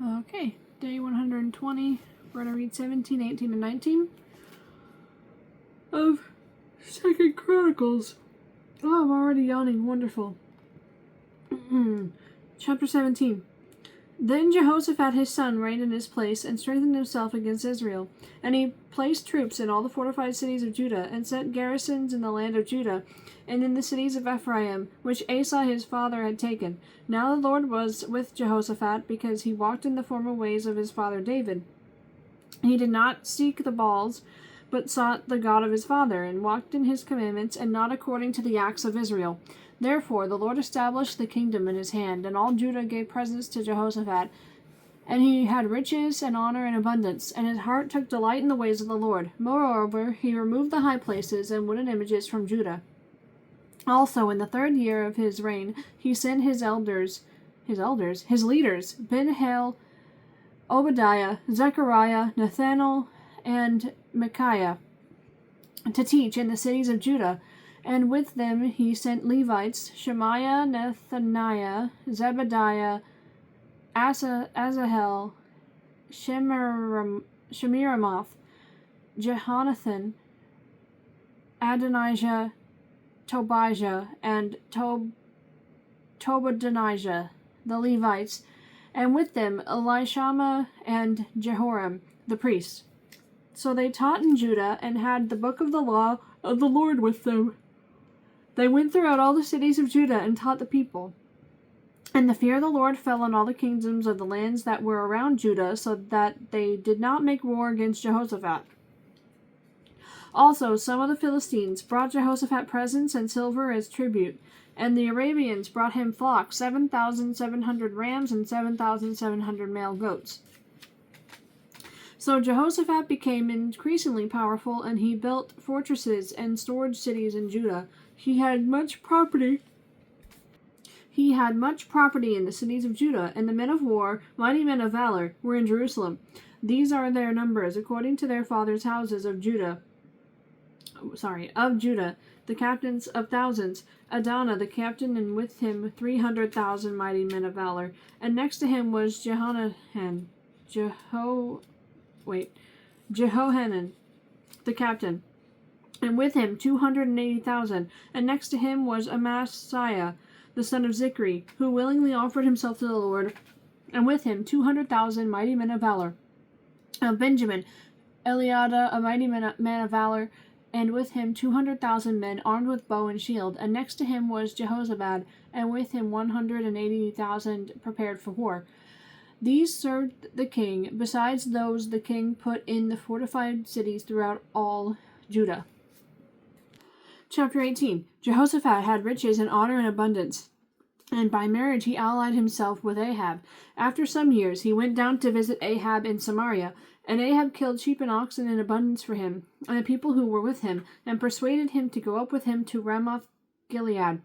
Okay, day 120. We're going to read 17, 18, and 19 of 2 Chronicles. Oh, I'm already yawning. Wonderful. Chapter 17. Then Jehoshaphat his son reigned in his place, and strengthened himself against Israel. And he placed troops in all the fortified cities of Judah, and set garrisons in the land of Judah, and in the cities of Ephraim, which Asa his father had taken. Now the Lord was with Jehoshaphat, because he walked in the former ways of his father David. He did not seek the Baals, but sought the God of his father, and walked in his commandments, and not according to the acts of Israel. Therefore the Lord established the kingdom in his hand, and all Judah gave presents to Jehoshaphat. And he had riches and honor and abundance, and his heart took delight in the ways of the Lord. Moreover, he removed the high places and wooden images from Judah. Also, in the 3rd year of his reign, he sent his leaders, Ben-Hail, Obadiah, Zechariah, Nathanael, and Micaiah, to teach in the cities of Judah. And with them he sent Levites, Shemaiah, Nethaniah, Zebediah, Asahel, Shemiramoth, Jehonathan, Adonijah, Tobijah, and Tobadonijah, the Levites, and with them Elishama and Jehoram, the priests. So they taught in Judah, and had the book of the law of the Lord with them. They went throughout all the cities of Judah, and taught the people. And the fear of the Lord fell on all the kingdoms of the lands that were around Judah, so that they did not make war against Jehoshaphat. Also, some of the Philistines brought Jehoshaphat presents and silver as tribute, and the Arabians brought him flocks, 7,700 rams and 7,700 male goats. So Jehoshaphat became increasingly powerful, and he built fortresses and storage cities in Judah. He had much property in the cities of Judah, and the men of war, mighty men of valor, were in Jerusalem. These are their numbers, according to their fathers' houses of Judah, the captains of thousands, Adonah the captain, and with him 300,000 mighty men of valor. And next to him was Jehohanan, the captain, and with him 280,000. And next to him was Amasiah, the son of Zichri, who willingly offered himself to the Lord, and with him 200,000 mighty men of valor. Of Benjamin, Eliada, a mighty man of valor, and with him 200,000 men armed with bow and shield. And next to him was Jehozabad, and with him 180,000 prepared for war. These served the king, besides those the king put in the fortified cities throughout all Judah. Chapter 18. Jehoshaphat had riches and honor and abundance, and by marriage he allied himself with Ahab. After some years he went down to visit Ahab in Samaria, and Ahab killed sheep and oxen in abundance for him, and the people who were with him, and persuaded him to go up with him to Ramoth Gilead.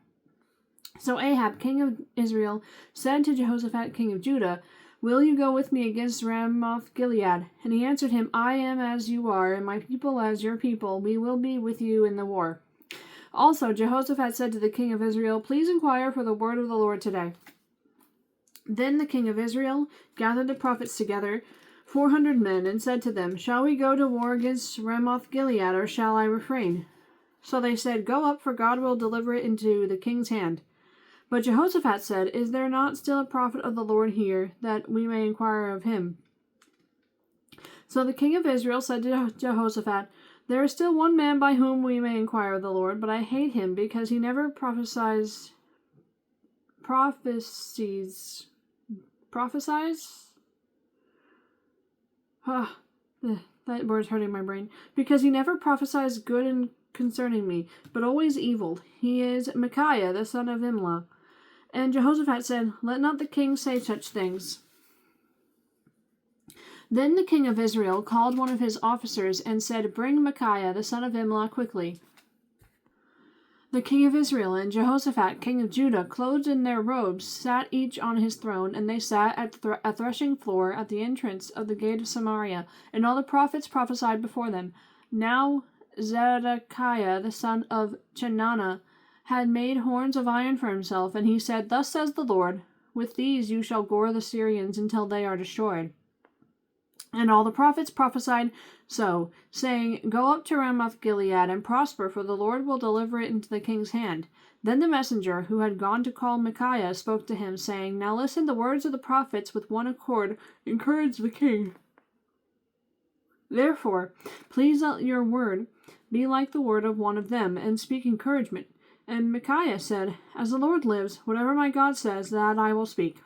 So Ahab, king of Israel, said to Jehoshaphat, king of Judah, "Will you go with me against Ramoth Gilead?" And he answered him, "I am as you are, and my people as your people. We will be with you in the war." Also Jehoshaphat said to the king of Israel, "Please inquire for the word of the Lord today." Then the king of Israel gathered the prophets together, 400 men, and said to them, "Shall we go to war against Ramoth Gilead, or shall I refrain?" So they said, "Go up, for God will deliver it into the king's hand." But Jehoshaphat said, "Is there not still a prophet of the Lord here, that we may inquire of him?" So the king of Israel said to Jehoshaphat, "There is still one man by whom we may inquire of the Lord, but I hate him, because he never prophesies? That word's hurting my brain. Because he never prophesies good concerning me, but always evil. He is Micaiah, the son of Imlah." And Jehoshaphat said, "Let not the king say such things." Then the king of Israel called one of his officers and said, "Bring Micaiah, the son of Imlah, quickly." The king of Israel and Jehoshaphat, king of Judah, clothed in their robes, sat each on his throne, and they sat at a threshing floor at the entrance of the gate of Samaria, and all the prophets prophesied before them. Now Zedekiah, the son of Chenaanah, had made horns of iron for himself, and he said, "Thus says the Lord, With these you shall gore the Syrians until they are destroyed. And all the prophets prophesied so, saying, Go up to Ramoth-Gilead and prosper, for the Lord will deliver it into the king's hand. Then the messenger, who had gone to call Micaiah, spoke to him, saying, Now listen, the words of the prophets with one accord encourage the king. Therefore, please let your word be like the word of one of them, and speak encouragement. And Micaiah said, As the Lord lives, whatever my God says, that I will speak.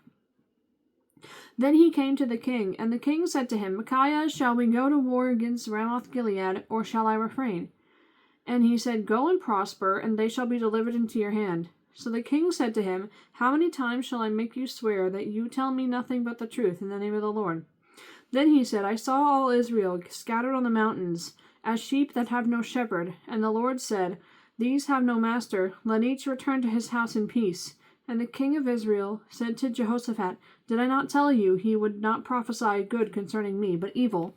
Then he came to the king, and the king said to him, Micaiah, shall we go to war against Ramoth-Gilead, or shall I refrain? And he said, Go and prosper, and they shall be delivered into your hand. So the king said to him, How many times shall I make you swear that you tell me nothing but the truth in the name of the Lord? Then he said, I saw all Israel scattered on the mountains, as sheep that have no shepherd. And the Lord said, These have no master, let each return to his house in peace. And the king of Israel said to Jehoshaphat, Did I not tell you he would not prophesy good concerning me, but evil?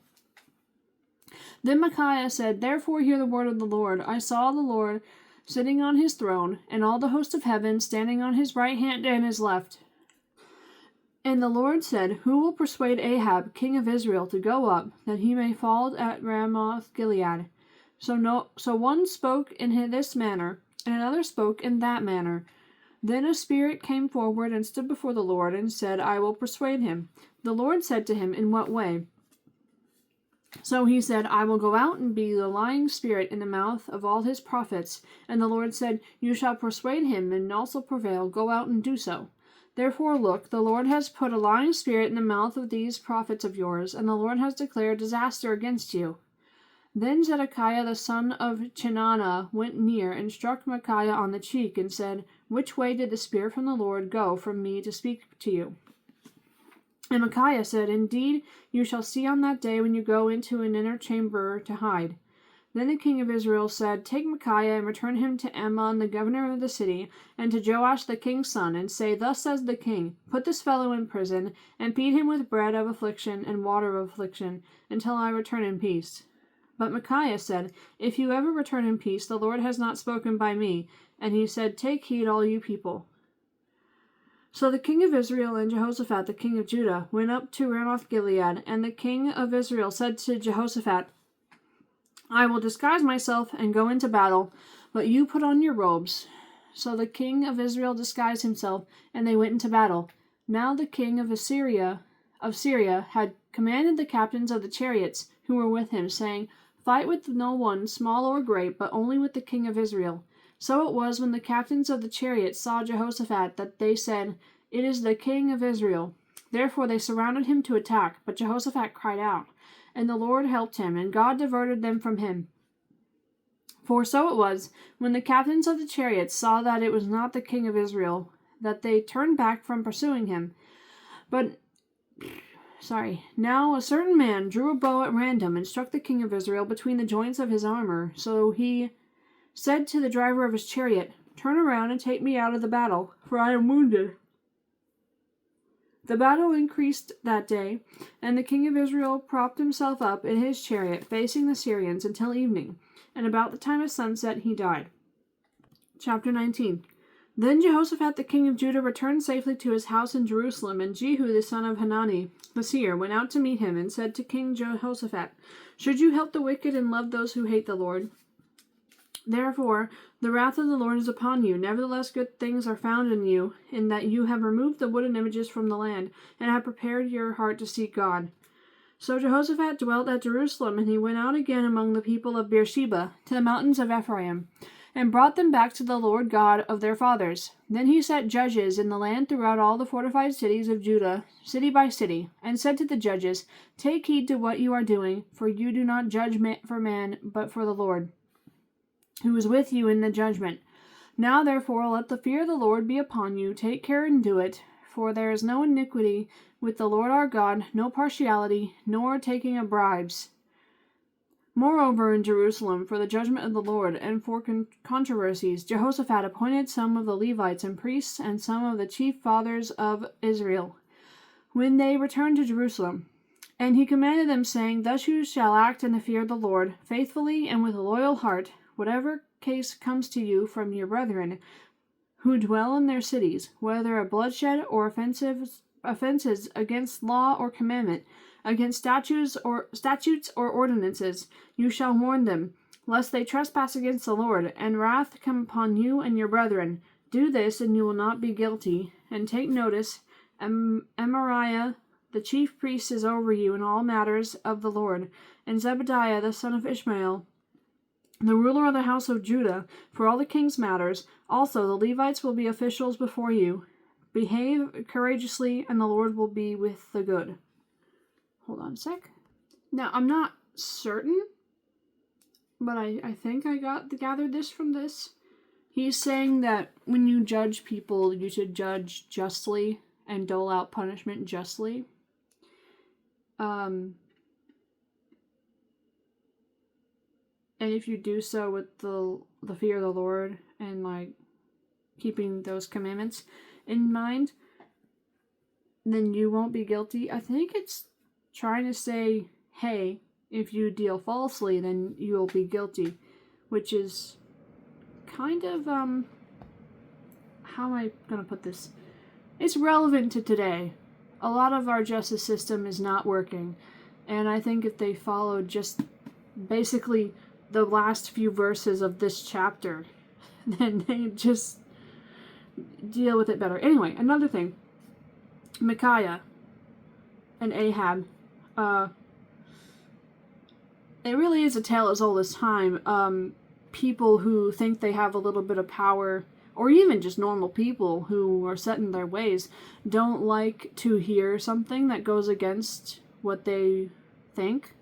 Then Micaiah said, Therefore hear the word of the Lord. I saw the Lord sitting on his throne, and all the host of heaven standing on his right hand and his left. And the Lord said, Who will persuade Ahab, king of Israel, to go up, that he may fall at Ramoth-Gilead? So one spoke in this manner, and another spoke in that manner. Then a spirit came forward and stood before the Lord, and said, I will persuade him. The Lord said to him, In what way? So he said, I will go out and be the lying spirit in the mouth of all his prophets. And the Lord said, You shall persuade him, and also prevail. Go out and do so. Therefore, look, the Lord has put a lying spirit in the mouth of these prophets of yours, and the Lord has declared disaster against you. Then Zedekiah the son of Chenaanah went near and struck Micaiah on the cheek, and said, Which way did the Spirit from the Lord go from me to speak to you? And Micaiah said, Indeed, you shall see on that day when you go into an inner chamber to hide. Then the king of Israel said, Take Micaiah and return him to Amon the governor of the city, and to Joash the king's son, and say, Thus says the king, Put this fellow in prison, and feed him with bread of affliction and water of affliction, until I return in peace. But Micaiah said, If you ever return in peace, the Lord has not spoken by me. And he said, Take heed, all you people. So the king of Israel and Jehoshaphat the king of Judah went up to Ramoth-Gilead, and the king of Israel said to Jehoshaphat, I will disguise myself and go into battle, but you put on your robes. So the king of Israel disguised himself, and they went into battle. Now the king of Syria had commanded the captains of the chariots who were with him, saying, Fight with no one, small or great, but only with the king of Israel. So it was when the captains of the chariots saw Jehoshaphat that they said, It is the king of Israel. Therefore they surrounded him to attack, but Jehoshaphat cried out, and the Lord helped him, and God diverted them from him. For so it was, when the captains of the chariots saw that it was not the king of Israel, that they turned back from pursuing him. Now a certain man drew a bow at random and struck the king of Israel between the joints of his armor. So he said to the driver of his chariot, Turn around and take me out of the battle, for I am wounded. The battle increased that day, and the king of Israel propped himself up in his chariot, facing the Syrians until evening, and about the time of sunset he died. Chapter 19. Then Jehoshaphat the king of Judah returned safely to his house in Jerusalem, and Jehu the son of Hanani the seer went out to meet him, and said to King Jehoshaphat, Should you help the wicked and love those who hate the Lord? Therefore the wrath of the Lord is upon you. Nevertheless good things are found in you, in that you have removed the wooden images from the land, and have prepared your heart to seek God. So Jehoshaphat dwelt at Jerusalem, and he went out again among the people of Beersheba to the mountains of Ephraim, and brought them back to the Lord God of their fathers. Then he set judges in the land throughout all the fortified cities of Judah, city by city, and said to the judges, Take heed to what you are doing, for you do not judge for man, but for the Lord, who is with you in the judgment. Now therefore let the fear of the Lord be upon you. Take care and do it, for there is no iniquity with the Lord our God, no partiality, nor taking of bribes. Moreover, in Jerusalem, for the judgment of the Lord, and for controversies, Jehoshaphat appointed some of the Levites and priests, and some of the chief fathers of Israel, when they returned to Jerusalem. And he commanded them, saying, Thus you shall act in the fear of the Lord, faithfully and with a loyal heart, whatever case comes to you from your brethren, who dwell in their cities, whether of bloodshed or offenses against law or commandment, against statutes or ordinances, you shall warn them, lest they trespass against the Lord, and wrath come upon you and your brethren. Do this, and you will not be guilty. And take notice, Amariah, the chief priest, is over you in all matters of the Lord, and Zebediah, the son of Ishmael, the ruler of the house of Judah, for all the king's matters. Also the Levites will be officials before you. Behave courageously, and the Lord will be with the good. Hold on a sec. Now, I'm not certain, but I think I gathered this from this. He's saying that when you judge people, you should judge justly and dole out punishment justly. And if you do so with the fear of the Lord and like keeping those commandments in mind, then you won't be guilty. I think it's trying to say, hey, if you deal falsely, then you will be guilty, which is kind of, how am I going to put this? It's relevant to today. A lot of our justice system is not working, and I think if they followed just basically the last few verses of this chapter, then they just deal with it better. Anyway, another thing. Micaiah and Ahab. It really is a tale as old as time. People who think they have a little bit of power, or even just normal people who are set in their ways, don't like to hear something that goes against what they think.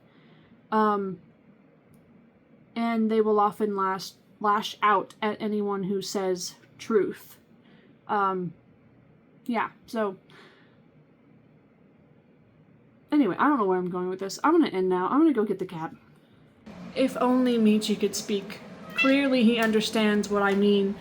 And they will often lash out at anyone who says truth. Yeah, so anyway, I don't know where I'm going with this. I'm going to end now. I'm going to go get the cat. If only Michi could speak. Clearly he understands what I mean.